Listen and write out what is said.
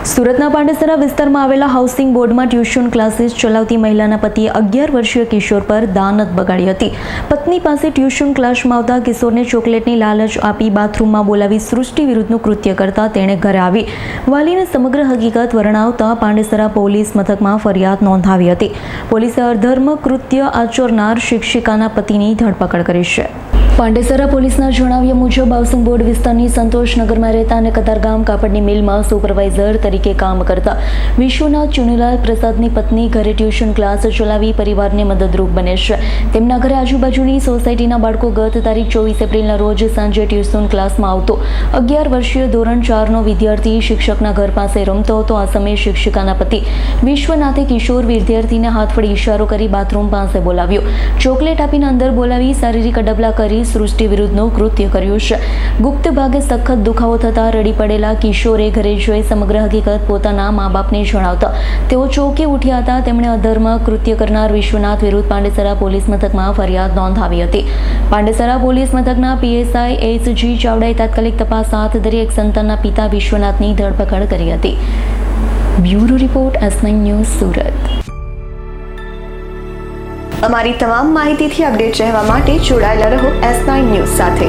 સુરતના પાંડેસરા વિસ્તારમાં આવેલા હાઉસિંગ બોર્ડમાં ટ્યુશન ક્લાસીસ ચલાવતી મહિલાના પતિએ 11 વર્ષીય કિશોર પર દાનત બગાડી હતી। પત્ની પાસે ટ્યુશન ક્લાસમાં આવતા કિશોરને ચોકલેટની લાલચ આપી બાથરૂમમાં બોલાવી સૃષ્ટિ વિરુદ્ધનું કૃત્ય કરતા તેણે ઘરે આવી વાલીને સમગ્ર હકીકત વર્ણવતા પાંડેસરા પોલીસ મથકમાં ફરિયાદ નોંધાવી હતી। પોલીસે અધર્મ કૃત્ય આચરનાર શિક્ષિકાના પતિની ધરપકડ કરી છે। પાંડેસરા પોલીસના જણાવ્યા મુજબ હાઉસિંગ બોર્ડ વિસ્તારની સંતોષનગરમાં રહેતા અને કતારગામ કાપડની મિલમાં સુપરવાઇઝર તરીકે કામ કરતા વિશ્વનાથ ચુનીલાલ પ્રસાદની પત્ની ઘરે ટ્યુશન ક્લાસ ચલાવી પરિવારને મદદરૂપ બને છે। તેમના ઘરે આજુબાજુની સોસાયટીના બાળકો ગત તારીખ 24 એપ્રિલના રોજ સાંજે ટ્યુશન ક્લાસમાં આવતો 11 વર્ષીય ધોરણ 4નો વિદ્યાર્થી શિક્ષકના ઘર પાસે રમતો હતો। આ સમયે શિક્ષિકાના પતિ વિશ્વનાથે કિશોર વિદ્યાર્થીને હાથ વડે ઇશારો કરી બાથરૂમ પાસે બોલાવ્યો, ચોકલેટ આપીને અંદર બોલાવી શારીરિક અડબલા કરી સૃષ્ટિ વિરુદ્ધનું કૃત્ય કર્યું છે। ગુપ્ત ભાગે સખત દુખાવો થતા રડી પડેલા કિશોરે ઘરે જોઈ સમગ્ર હકીકત પોતાના મા બાપને જણાવતા તેઓ ચોંકી ઉઠ્યા હતા। તેમણે અધર્મ કૃત્ય કરનાર વિશ્વનાથ વિરુદ્ધ પાંડેસરા પોલીસ મથકમાં ફરિયાદ નોંધાવી હતી। પાંડેસરા પોલીસ મથકના PSI HG ચાવડાએ તાત્કાલિક તપાસ હાથ ધરી એક સંતાનના પિતા વિશ્વનાથની ધરપકડ કરી હતી। Bureau report S9 news Surat. અમારી તમામ માહિતીથી અપડેટ રહેવા માટે જોડાયેલા રહો S9 ન્યૂઝ સાથે।